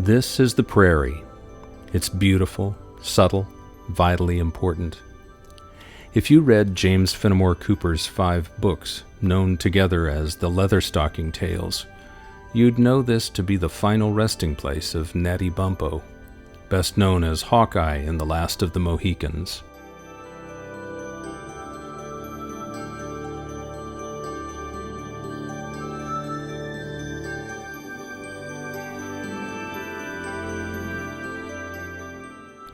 This is the prairie. It's beautiful, subtle, vitally important. If you read James Fenimore Cooper's 5 books, known together as the Leatherstocking Tales, you'd know this to be the final resting place of Natty Bumppo, best known as Hawkeye in The Last of the Mohicans.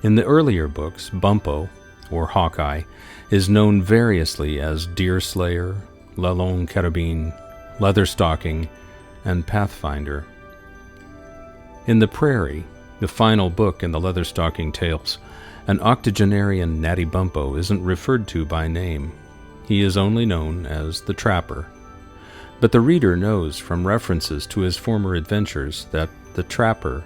In the earlier books, Bumppo, or Hawkeye, is known variously as Deerslayer, La Longue Carabine, Leatherstocking, and Pathfinder. In the Prairie, the final book in the Leatherstocking Tales, an octogenarian Natty Bumppo isn't referred to by name. He is only known as the Trapper. But the reader knows from references to his former adventures that the Trapper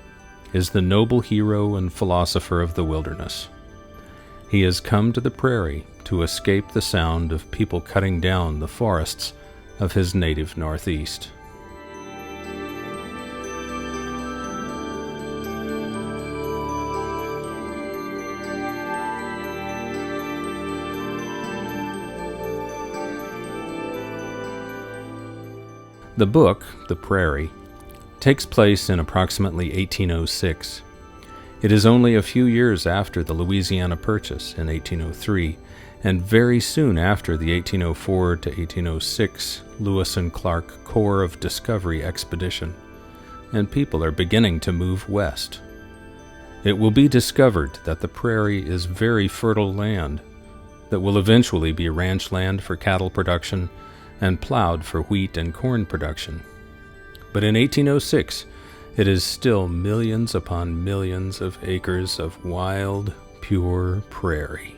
is the noble hero and philosopher of the wilderness. He has come to the prairie to escape the sound of people cutting down the forests of his native Northeast. The book, The Prairie, takes place in approximately 1806. It is only a few years after the Louisiana Purchase in 1803, and very soon after the 1804 to 1806 Lewis and Clark Corps of Discovery expedition, and people are beginning to move west. It will be discovered that the prairie is very fertile land that will eventually be ranch land for cattle production and plowed for wheat and corn production. But in 1806, it is still millions upon millions of acres of wild, pure prairie.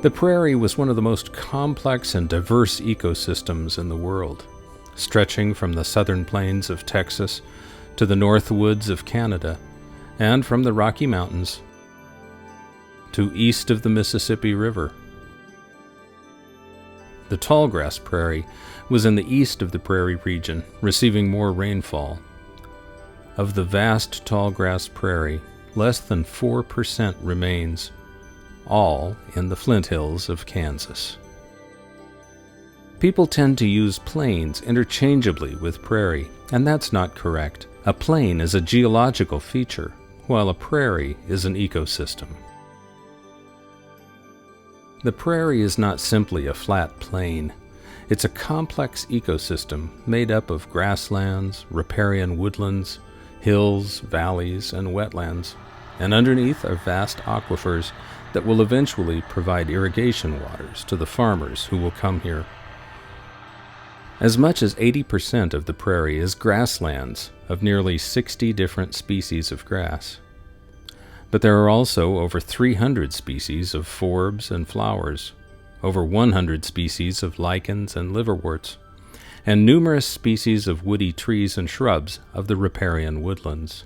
The prairie was one of the most complex and diverse ecosystems in the world, stretching from the southern plains of Texas to the north woods of Canada, and from the Rocky Mountains to east of the Mississippi River. The tallgrass prairie was in the east of the prairie region, receiving more rainfall. Of the vast tallgrass prairie, less than 4% remains, all in the Flint Hills of Kansas. People tend to use plains interchangeably with prairie, and that's not correct. A plain is a geological feature, while a prairie is an ecosystem. The prairie is not simply a flat plain. It's a complex ecosystem made up of grasslands, riparian woodlands, hills, valleys, and wetlands, and underneath are vast aquifers that will eventually provide irrigation waters to the farmers who will come here. As much as 80% of the prairie is grasslands of nearly 60 different species of grass. But there are also over 300 species of forbs and flowers, over 100 species of lichens and liverworts, and numerous species of woody trees and shrubs of the riparian woodlands.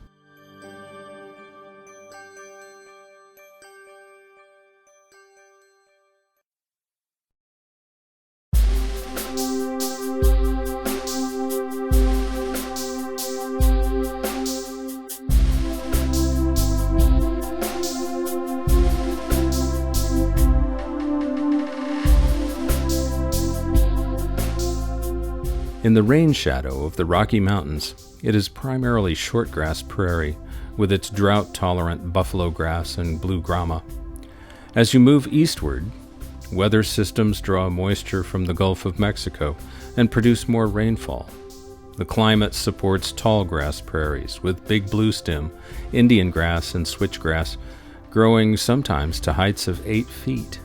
In the rain shadow of the Rocky Mountains, it is primarily shortgrass prairie, with its drought-tolerant buffalo grass and blue grama. As you move eastward, weather systems draw moisture from the Gulf of Mexico and produce more rainfall. The climate supports tallgrass prairies with big bluestem, Indian grass, and switchgrass, growing sometimes to heights of 8 feet.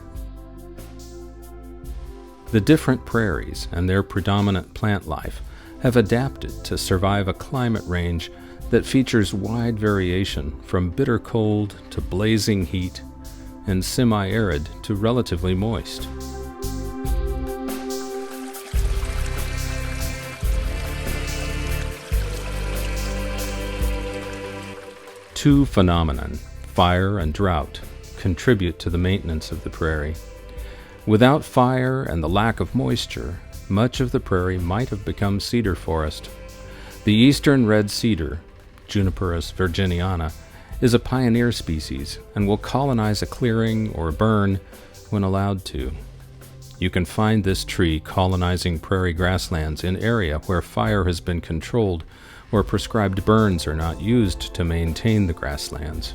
The different prairies and their predominant plant life have adapted to survive a climate range that features wide variation from bitter cold to blazing heat and semi-arid to relatively moist. Two phenomena, fire and drought, contribute to the maintenance of the prairie. Without fire and the lack of moisture, much of the prairie might have become cedar forest. The eastern red cedar, Juniperus virginiana, is a pioneer species and will colonize a clearing or burn when allowed to. You can find this tree colonizing prairie grasslands in area where fire has been controlled or prescribed burns are not used to maintain the grasslands.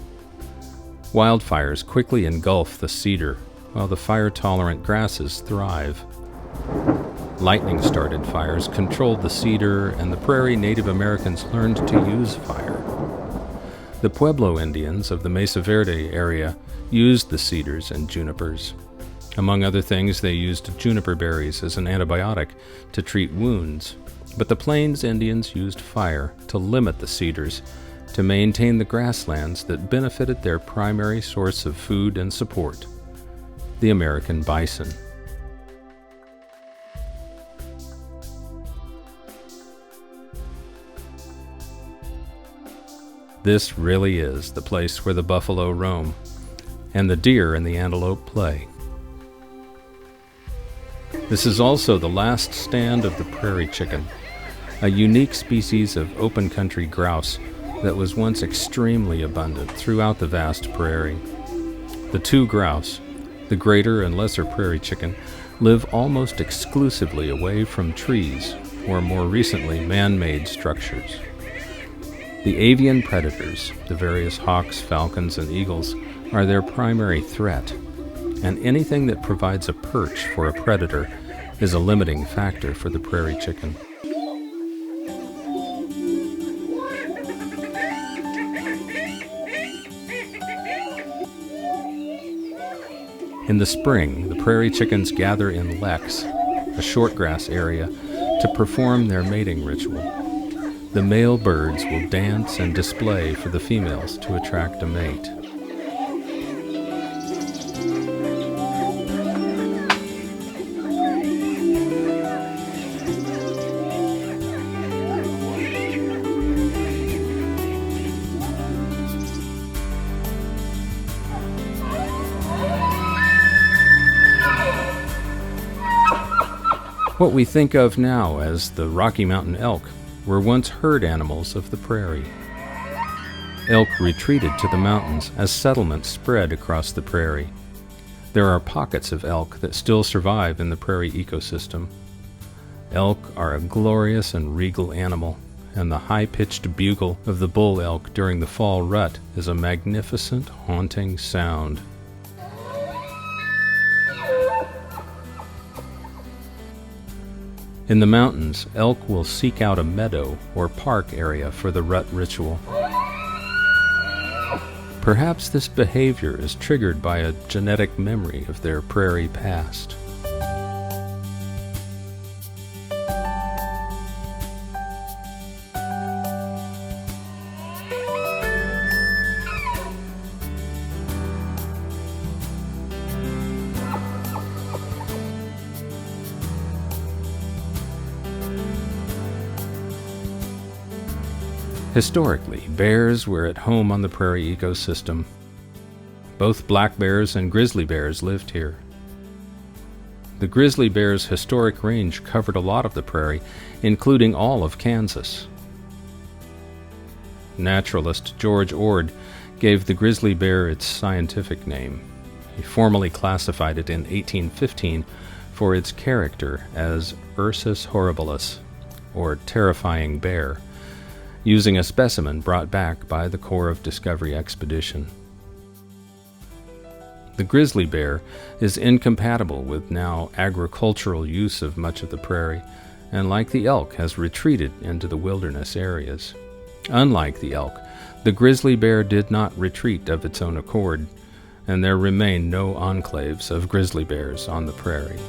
Wildfires quickly engulf the cedar, while the fire-tolerant grasses thrive. Lightning-started fires controlled the cedar, and the prairie Native Americans learned to use fire. The Pueblo Indians of the Mesa Verde area used the cedars and junipers. Among other things, they used juniper berries as an antibiotic to treat wounds, but the Plains Indians used fire to limit the cedars to maintain the grasslands that benefited their primary source of food and support, the American bison. This really is the place where the buffalo roam, and the deer and the antelope play. This is also the last stand of the prairie chicken, a unique species of open country grouse that was once extremely abundant throughout the vast prairie. The two grouse, the greater and lesser prairie chicken, live almost exclusively away from trees or more recently man-made structures. The avian predators, the various hawks, falcons, and eagles, are their primary threat, and anything that provides a perch for a predator is a limiting factor for the prairie chicken. In the spring, the prairie chickens gather in leks, a shortgrass area, to perform their mating ritual. The male birds will dance and display for the females to attract a mate. What we think of now as the Rocky Mountain elk were once herd animals of the prairie. Elk retreated to the mountains as settlements spread across the prairie. There are pockets of elk that still survive in the prairie ecosystem. Elk are a glorious and regal animal, and the high-pitched bugle of the bull elk during the fall rut is a magnificent, haunting sound. In the mountains, elk will seek out a meadow or park area for the rut ritual. Perhaps this behavior is triggered by a genetic memory of their prairie past. Historically, bears were at home on the prairie ecosystem. Both black bears and grizzly bears lived here. The grizzly bear's historic range covered a lot of the prairie, including all of Kansas. Naturalist George Ord gave the grizzly bear its scientific name. He formally classified it in 1815 for its character as Ursus horribilis, or terrifying bear, using a specimen brought back by the Corps of Discovery expedition. The grizzly bear is incompatible with now agricultural use of much of the prairie, and like the elk has retreated into the wilderness areas. Unlike the elk, the grizzly bear did not retreat of its own accord, and there remain no enclaves of grizzly bears on the prairie.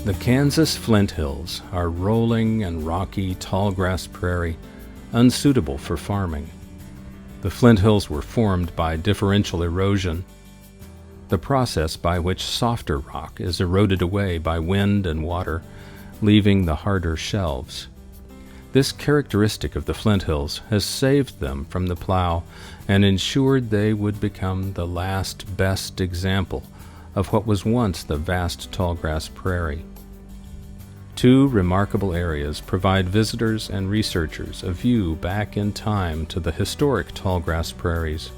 The Kansas Flint Hills are rolling and rocky tallgrass prairie, unsuitable for farming. The Flint Hills were formed by differential erosion. the process by which softer rock is eroded away by wind and water, leaving the harder shelves. This characteristic of the Flint Hills has saved them from the plow and ensured they would become the last best example of what was once the vast tallgrass prairie. Two remarkable areas provide visitors and researchers a view back in time to the historic tallgrass prairies.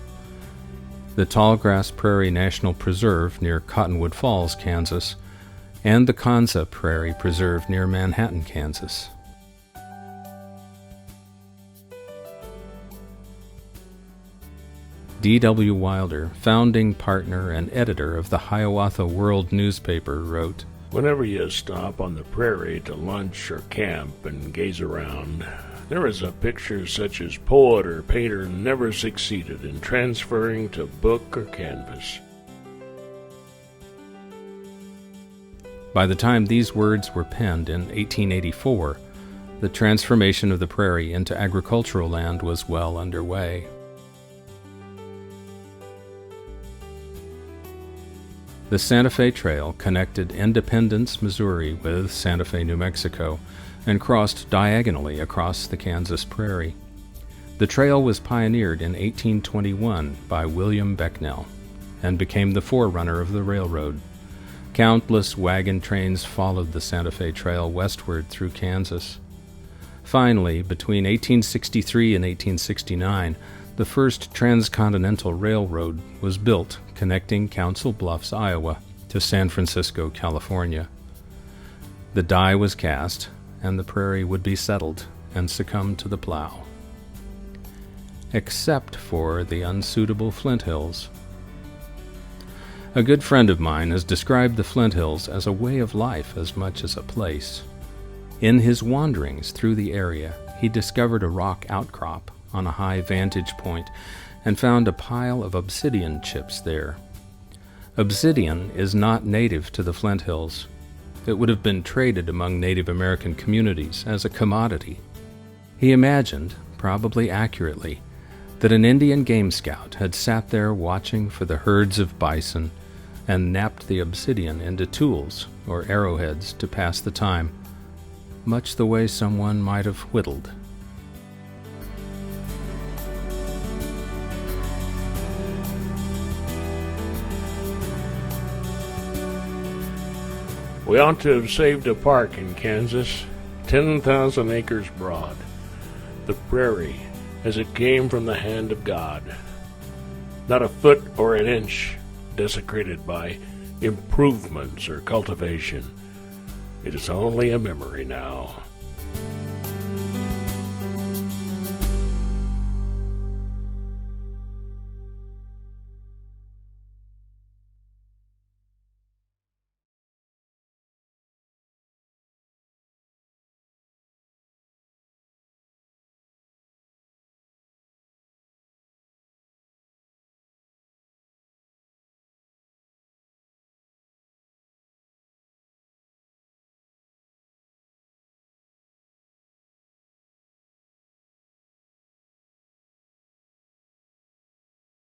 The Tallgrass Prairie National Preserve near Cottonwood Falls, Kansas, and the Kansa Prairie Preserve near Manhattan, Kansas. D.W. Wilder, founding partner and editor of the Hiawatha World newspaper, wrote, "Whenever you stop on the prairie to lunch or camp and gaze around, there is a picture such as poet or painter never succeeded in transferring to book or canvas." By the time these words were penned in 1884, the transformation of the prairie into agricultural land was well underway. The Santa Fe Trail connected Independence, Missouri with Santa Fe, New Mexico, and crossed diagonally across the Kansas prairie. The trail was pioneered in 1821 by William Becknell and became the forerunner of the railroad. Countless wagon trains followed the Santa Fe Trail westward through Kansas. Finally, between 1863 and 1869, the first transcontinental railroad was built connecting Council Bluffs, Iowa, to San Francisco, California. The die was cast, and the prairie would be settled and succumb to the plow. Except for the unsuitable Flint Hills. A good friend of mine has described the Flint Hills as a way of life as much as a place. In his wanderings through the area, he discovered a rock outcrop on a high vantage point and found a pile of obsidian chips there. Obsidian is not native to the Flint Hills. It would have been traded among Native American communities as a commodity. He imagined, probably accurately, that an Indian game scout had sat there watching for the herds of bison and knapped the obsidian into tools or arrowheads to pass the time, much the way someone might have whittled. We ought to have saved a park in Kansas, 10,000 acres broad, the prairie as it came from the hand of God. Not a foot or an inch desecrated by improvements or cultivation. It is only a memory now.